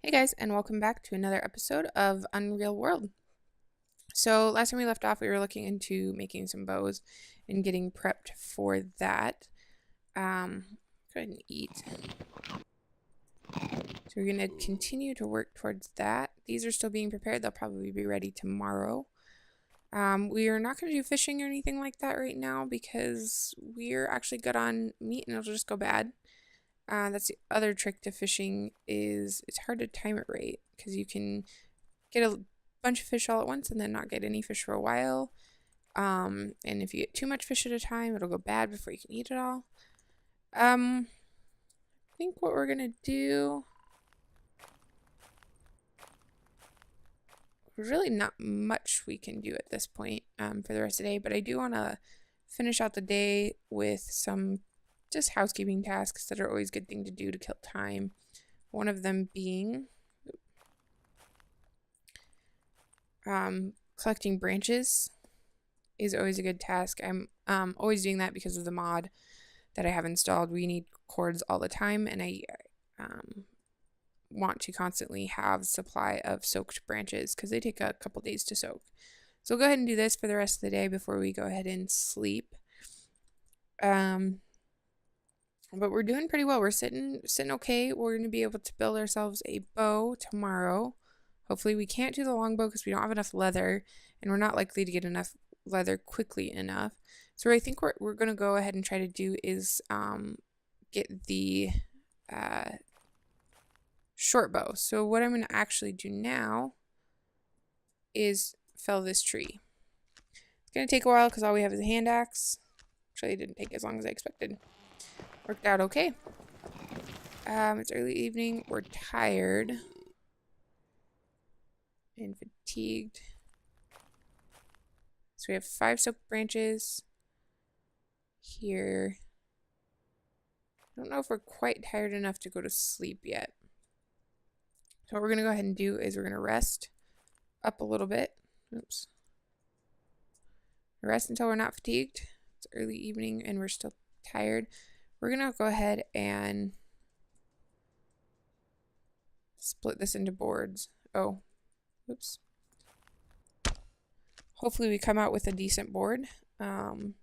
Hey guys, and welcome back to another episode of Unreal World. So, last time we left off, we were looking into making some bows and getting prepped for that. Go ahead and eat. So, we're going to continue to work towards that. These are still being prepared, they'll probably be ready tomorrow. We are not going to do fishing or anything like that right now because we're actually good on meat and it'll just go bad. That's the other trick to fishing is it's hard to time it right because you can get a bunch of fish all at once and then not get any fish for a while. And if you get too much fish at a time, it'll go bad before you can eat it all. I think what we're gonna do, really not much we can do at this point for the rest of the day, but I do want to finish out the day with some just housekeeping tasks that are always a good thing to do to kill time. One of them being collecting branches is always a good task. I'm always doing that because of the mod that I have installed. We need cords all the time, and I want to constantly have supply of soaked branches because they take a couple days to soak. So we'll go ahead and do this for the rest of the day before we go ahead and sleep. But we're doing pretty well. We're sitting okay. We're going to be able to build ourselves a bow tomorrow. Hopefully we can't do the longbow because we don't have enough leather, and we're not likely to get enough leather quickly enough. So what I think we're going to go ahead and try to do is get the short bow. So what I'm going to actually do now is fell this tree. It's going to take a while because all we have is a hand axe. Actually, it didn't take as long as I expected. Worked out okay. It's early evening. We're tired and fatigued. So we have 5 soaked branches here. I don't know if we're quite tired enough to go to sleep yet. So what we're going to go ahead and do is we're going to rest up a little bit. Oops. Rest until we're not fatigued. It's early evening and we're still tired. We're going to go ahead and split this into boards. Oh, oops. Hopefully we come out with a decent board. It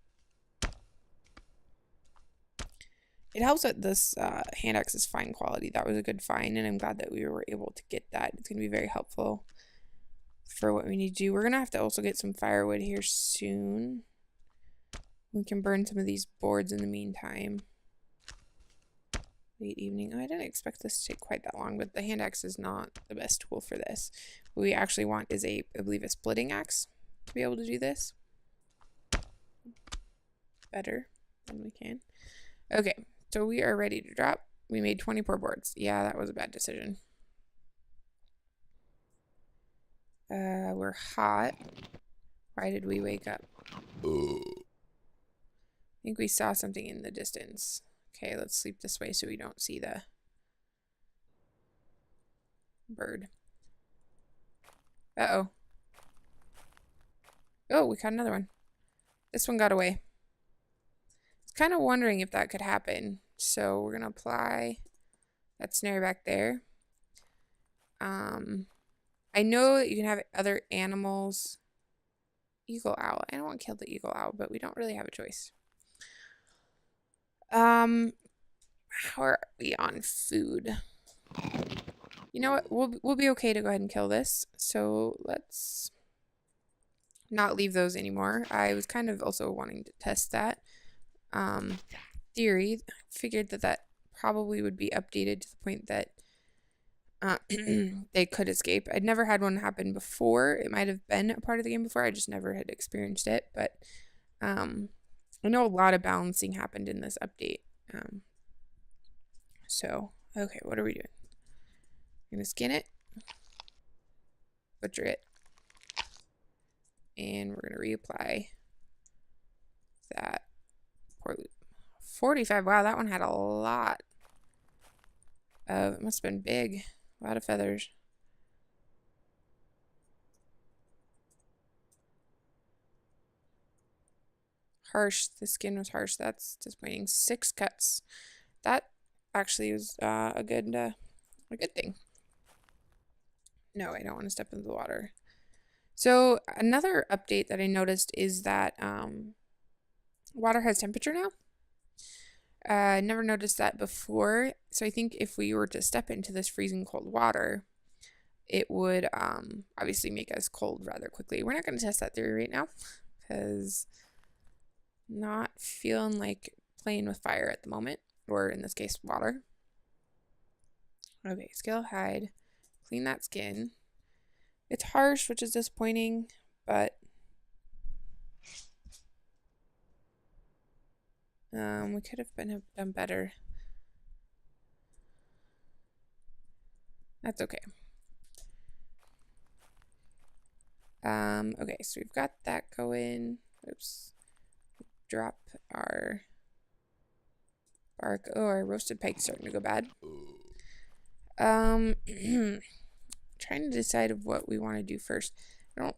helps that this hand axe is fine quality. That was a good find, and I'm glad that we were able to get that. It's going to be very helpful for what we need to do. We're going to have to also get some firewood here soon. We can burn some of these boards in the meantime. Late evening. Oh, I didn't expect this to take quite that long, but the hand axe is not the best tool for this. What we actually want is I believe a splitting axe to be able to do this better than we can. Okay, so we are ready to drop. We made 24 boards. Yeah, that was a bad decision. We're hot. Why did we wake up? I think we saw something in the distance. Okay, let's sleep this way so we don't see the bird. Uh-oh. Oh, we caught another one. This one got away. I was kind of wondering if that could happen. So we're going to apply that snare back there. I know that you can have other animals. Eagle owl. I don't want to kill the eagle owl, but we don't really have a choice. How are we on food? You know what? We'll be okay to go ahead and kill this. So let's not leave those anymore. I was kind of also wanting to test that theory. Figured that probably would be updated to the point that they could escape. I'd never had one happen before. It might have been a part of the game before. I just never had experienced it. But I know a lot of balancing happened in this update. So, okay, what are we doing? I'm going to skin it, butcher it, and we're going to reapply that poor loop. 45, wow, that one had a lot of, it must have been big, a lot of feathers. Harsh, the skin was harsh, that's disappointing. 6 cuts. That actually was a good thing. No, I don't want to step into the water. So another update that I noticed is that water has temperature now. I never noticed that before. So I think if we were to step into this freezing cold water, it would obviously make us cold rather quickly. We're not going to test that theory right now because not feeling like playing with fire at the moment, or in this case, water. Okay, scale hide. Clean that skin. It's harsh, which is disappointing, but we could have done better. That's okay. Okay, so we've got that going. Oops. Drop our bark. Oh, our roasted pike's starting to go bad. Trying to decide of what we want to do first. I don't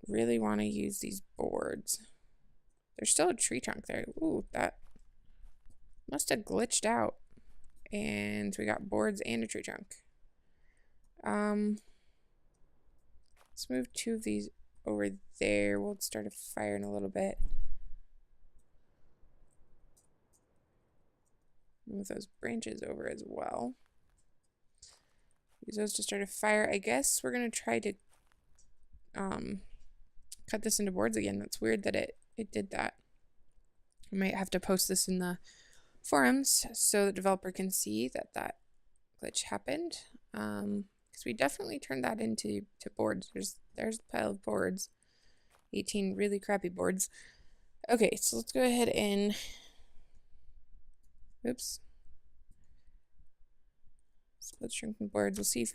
really want to use these boards. There's still a tree trunk there. Ooh, that must have glitched out. And so we got boards and a tree trunk. Let's move 2 of these over there. We'll start a fire in a little bit. Move those branches over as well. Use those to start a fire. I guess we're gonna try to cut this into boards again. That's weird that it did that. I might have to post this in the forums so the developer can see that glitch happened. Because we definitely turned that into boards. There's a pile of boards. 18 really crappy boards. Okay, so let's go ahead and oops. Split shrinking boards. We'll see if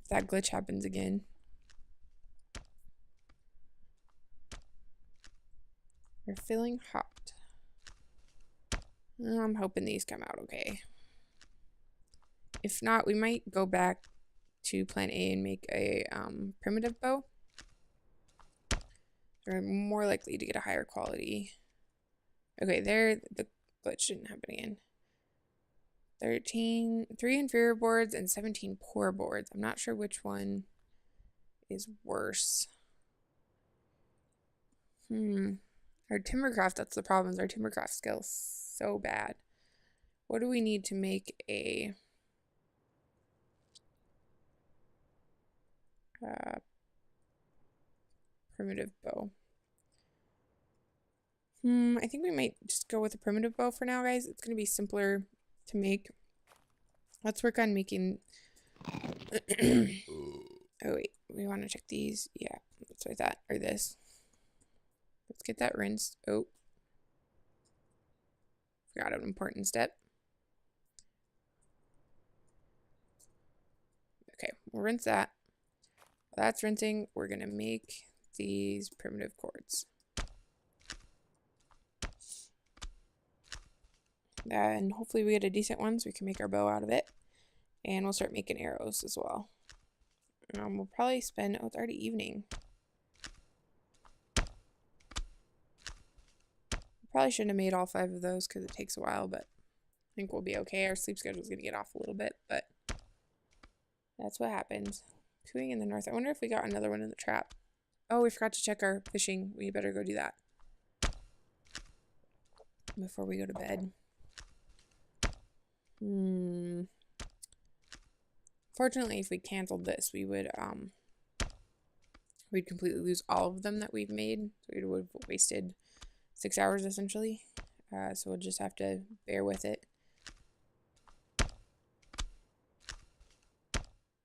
that glitch happens again. We're feeling hot. I'm hoping these come out okay. If not, we might go back to plan A and make a primitive bow. We're more likely to get a higher quality. Okay, there the glitch didn't happen again. 3 inferior boards and 17 poor boards. I'm not sure which one is worse. Our timbercraft, that's the problem, is our timbercraft skill's so bad. What do we need to make a primitive bow? I think we might just go with a primitive bow for now, guys. It's going to be simpler to make. Let's work on making... Oh, wait. We want to check these. Yeah, that's what I thought. Or this. Let's get that rinsed. Oh. Forgot an important step. Okay, we'll rinse that. While that's rinsing, we're going to make these primitive cords. And hopefully we get a decent one so we can make our bow out of it. And we'll start making arrows as well. We'll probably spend... Oh, it's already evening. Probably shouldn't have made all 5 of those because it takes a while, but I think we'll be okay. Our sleep schedule is going to get off a little bit, but that's what happens. Cooing in the north. I wonder if we got another one in the trap. Oh, we forgot to check our fishing. We better go do that before we go to bed. Fortunately, if we canceled this, we would we'd completely lose all of them that we've made. So we would have wasted 6 hours essentially. So we'll just have to bear with it.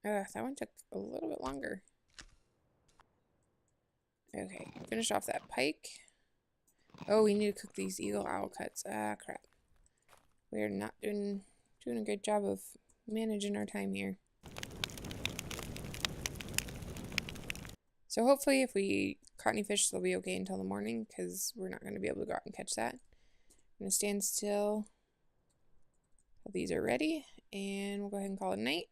That one took a little bit longer. Okay, finish off that pike. Oh, we need to cook these eagle owl cuts. Ah, crap. We're not doing a good job of managing our time here. So hopefully if we caught any fish, they'll be okay until the morning because we're not going to be able to go out and catch that. I'm going to stand still until these are ready and we'll go ahead and call it night.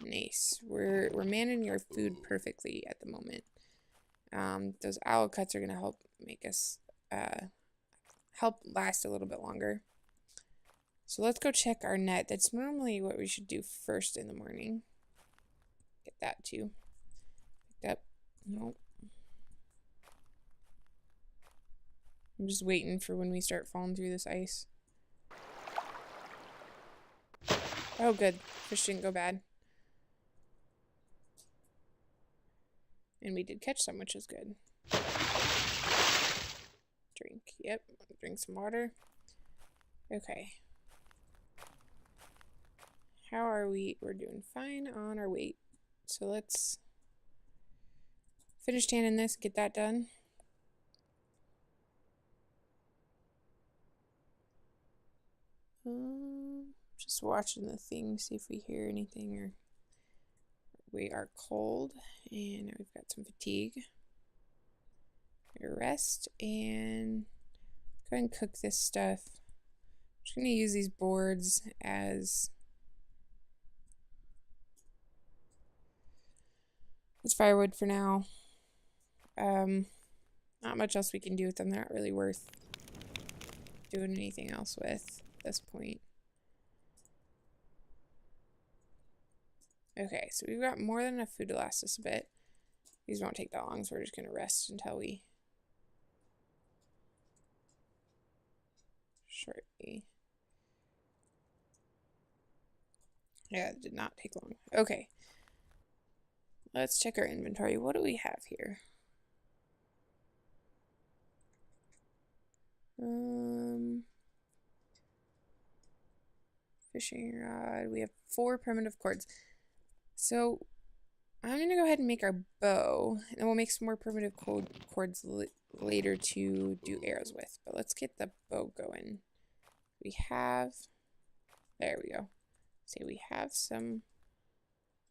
Nice. We're managing our food perfectly at the moment. Those owl cuts are going to help make us help last a little bit longer. So let's go check our net. That's normally what we should do first in the morning. Get that too. Picked up. Nope. I'm just waiting for when we start falling through this ice. Oh, good. Fish didn't go bad. And we did catch some, which is good. Drink. Yep. Drink some water. Okay. How are we? We're doing fine on our weight. So let's finish tanning this, get that done. Just watching the thing, see if we hear anything or we are cold. And now we've got some fatigue. Rest and go ahead and cook this stuff. I'm just going to use these boards as firewood for now. Not much else we can do with them. They're not really worth doing anything else with at this point. Okay, so we've got more than enough food to last us a bit. These won't take that long, so we're just going to rest until we shortly. Yeah, it did not take long. Okay. Let's check our inventory. What do we have here? Fishing rod. We have 4 primitive cords. So I'm going to go ahead and make our bow, and we'll make some more primitive cords later to do arrows with. But let's get the bow going. We have, there we go. See, we have some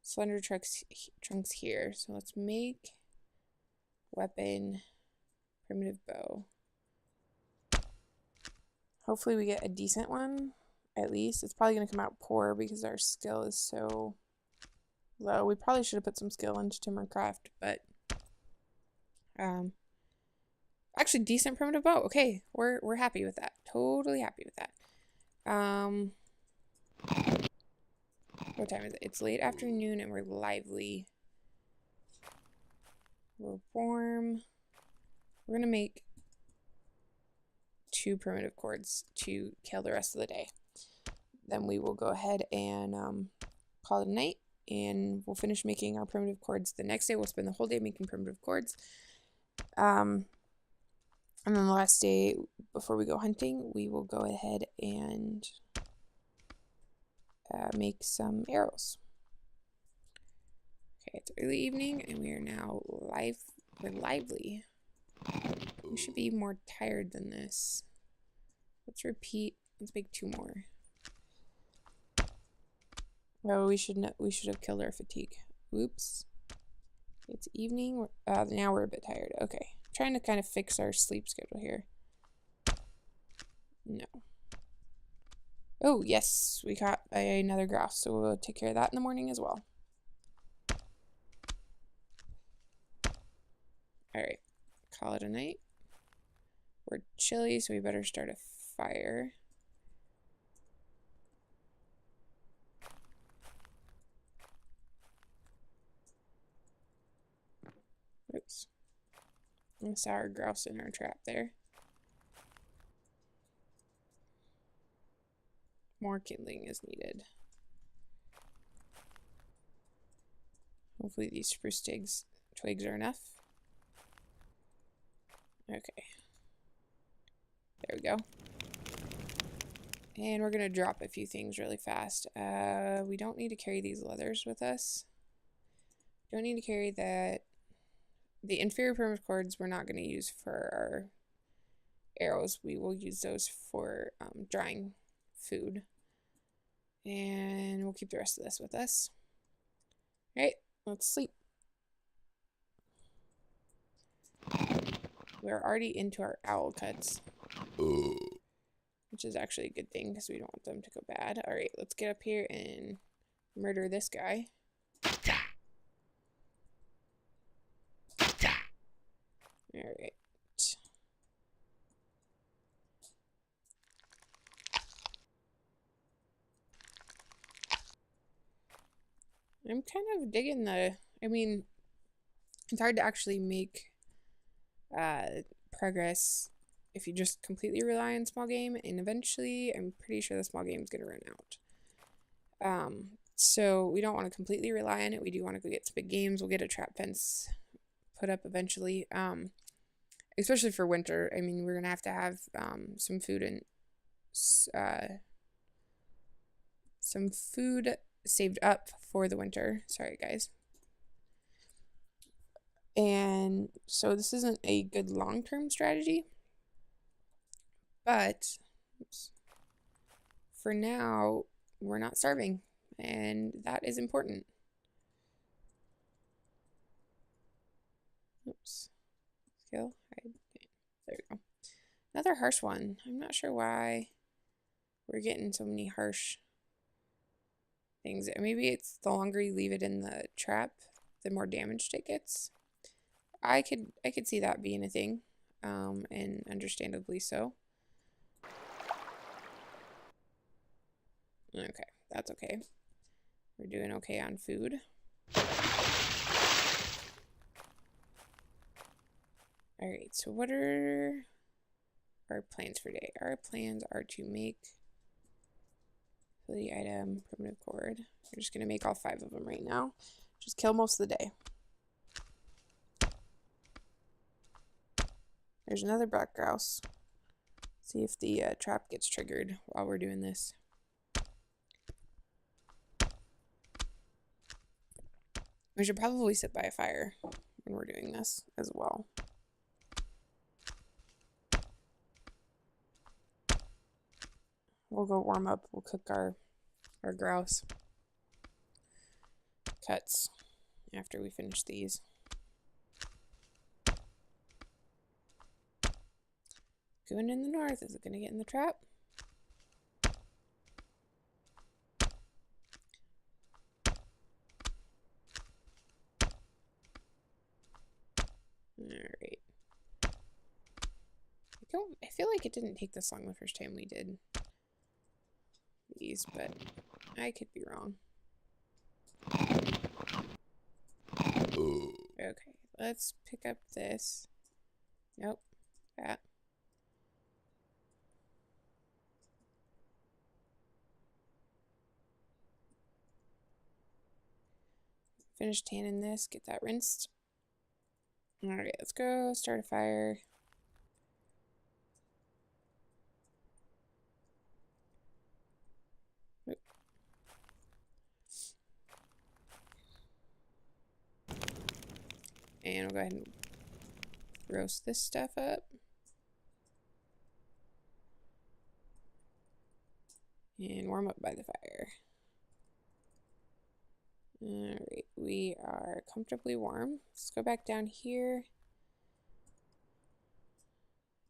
slender trunks here. So let's make weapon, primitive bow. Hopefully we get a decent one, at least. It's probably going to come out poor because our skill is so low. We probably should have put some skill into Timbercraft, but actually decent primitive bow. Okay, we're happy with that. Totally happy with that. What time is it? It's late afternoon and we're lively. We're warm. We're gonna make 2 primitive cords to kill the rest of the day. Then we will go ahead and call it a night, and we'll finish making our primitive cords. The next day we'll spend the whole day making primitive cords. And then the last day before we go hunting, we will go ahead and make some arrows. Okay, it's early evening and we are now we're lively. We should be more tired than this. Let's repeat. Let's make 2 more. Oh, we should have killed our fatigue. Oops. It's evening. Now we're a bit tired. Okay. I'm trying to kind of fix our sleep schedule here. No. Oh, yes. We caught another grouse, so we'll take care of that in the morning as well. Alright. Call it a night. We're chilly, so we better start a fire. Oops. I saw our grouse in our trap there. More kindling is needed. Hopefully these spruce twigs are enough. Okay. There we go. And we're going to drop a few things really fast. We don't need to carry these leathers with us. Don't need to carry that. The inferior primitive cords we're not going to use for our arrows. We will use those for drying food. And we'll keep the rest of this with us. Alright, let's sleep. We're already into our owl cuts. Which is actually a good thing because we don't want them to go bad. Alright, let's get up here and murder this guy. Alright. I'm kind of digging I mean, it's hard to actually make progress if you just completely rely on small game, and eventually I'm pretty sure the small game is going to run out. So we don't want to completely rely on it. We do want to go get some big games. We'll get a trap fence put up eventually. Especially for winter. I mean, we're going to have some food and some food saved up for the winter. Sorry, guys. And so this isn't a good long-term strategy, but for now, we're not starving, and that is important. Oops. Skill. Hide. There we go. Another harsh one. I'm not sure why we're getting so many harsh things. Maybe it's the longer you leave it in the trap, the more damaged it gets. I could see that being a thing, and understandably so. Okay, that's okay. We're doing okay on food. Alright, so what are our plans for today? Our plans are to make the item, primitive cord. We're just going to make all 5 of them right now. Just kill most of the day. There's another black grouse. See if the trap gets triggered while we're doing this. We should probably sit by a fire when we're doing this as well. We'll go warm up. We'll cook our grouse cuts after we finish these. Going in the north. Is it going to get in the trap? Alright. I feel like it didn't take this long the first time we did these, but I could be wrong. Okay, let's pick up this. Nope, that. Finish tanning this, get that rinsed. Alright, let's go start a fire. And we'll go ahead and roast this stuff up. And warm up by the fire. Alright, we are comfortably warm. Let's go back down here.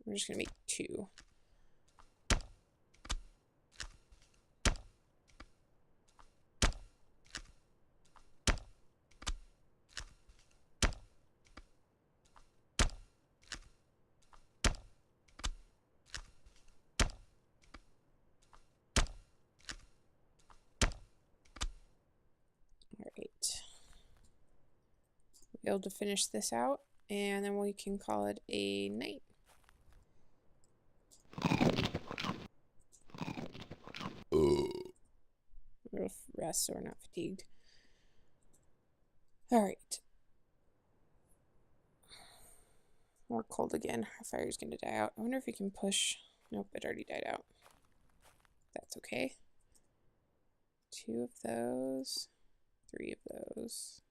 I'm just gonna make 2. Alright. We'll be able to finish this out, and then we can call it a night. We'll rest so we're not fatigued. Alright. More cold again. Our fire's gonna die out. I wonder if we can push. Nope, it already died out. That's okay. 2 of those. 3 of those.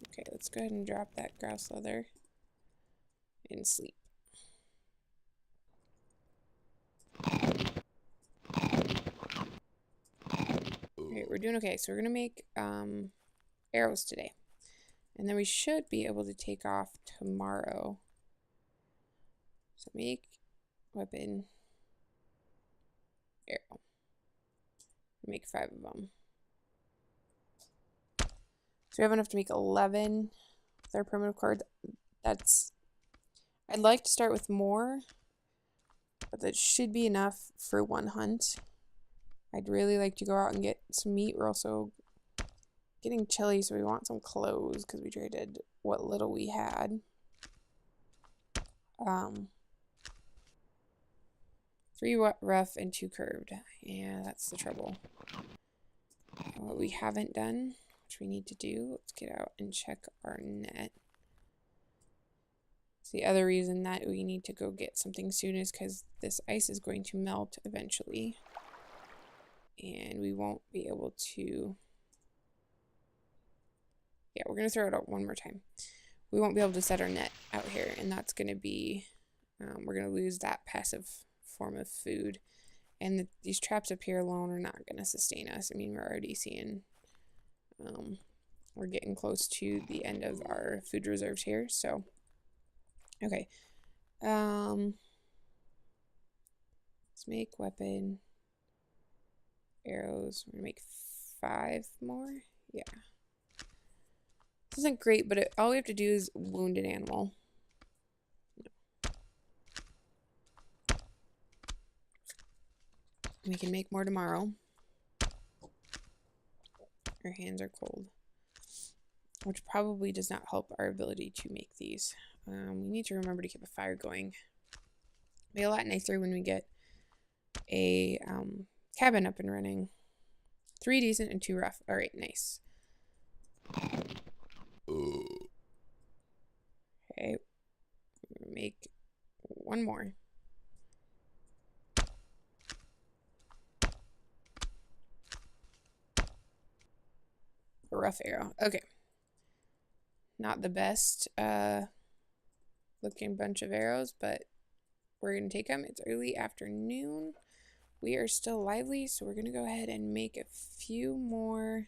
Okay, let's go ahead and drop that grouse leather and sleep. Okay, we're doing okay. So we're gonna make arrows today, and then we should be able to take off tomorrow. So make weapon arrow. Make 5 of them. So we have enough to make 11 with our primitive cord. I'd like to start with more, but that should be enough for one hunt. I'd really like to go out and get some meat. We're also getting chilly, so we want some clothes because we traded what little we had. 3 rough and 2 curved. Yeah, that's the trouble. What we haven't done, which we need to do, let's get out and check our net. So the other reason that we need to go get something soon is because this ice is going to melt eventually. And we won't be able to... Yeah, we're going to throw it out one more time. We won't be able to set our net out here, and that's going to be... we're going to lose that passive form of food. And these traps up here alone are not going to sustain us. I mean, we're already seeing... we're getting close to the end of our food reserves here, so... Okay. Let's make weapon... arrows. We're gonna make 5 more. Yeah. This isn't great, but all we have to do is wound an animal. No. We can make more tomorrow. Our hands are cold, which probably does not help our ability to make these. We need to remember to keep a fire going. It'll be a lot nicer when we get a cabin up and running. 3 decent and 2 rough. All right, nice. Okay, make 1 more. A rough arrow. Okay. Not the best looking bunch of arrows, but we're going to take them. It's early afternoon. We are still lively, so we're going to go ahead and make a few more.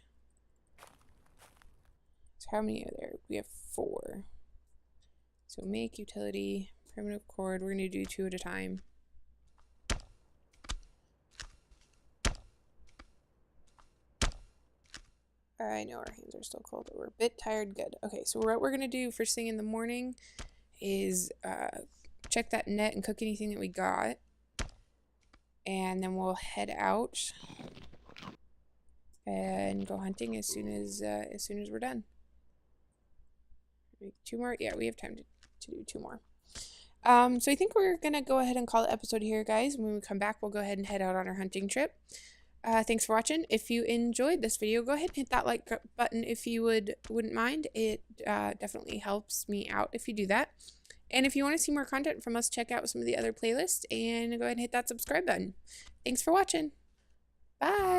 So how many are there? We have 4. So make utility, primitive cord. We're going to do 2 at a time. I know our hands are still cold, but we're a bit tired. Good. Okay, so what we're going to do first thing in the morning is check that net and cook anything that we got. And then we'll head out and go hunting as soon as we're done. Make 2 more. Yeah, we have time to do 2 more. So I think we're gonna go ahead and call the episode here, guys. When we come back, we'll go ahead and head out on our hunting trip. Thanks for watching. If you enjoyed this video, go ahead and hit that like button if you wouldn't mind. It definitely helps me out if you do that. And if you want to see more content from us, check out some of the other playlists and go ahead and hit that subscribe button. Thanks for watching. Bye.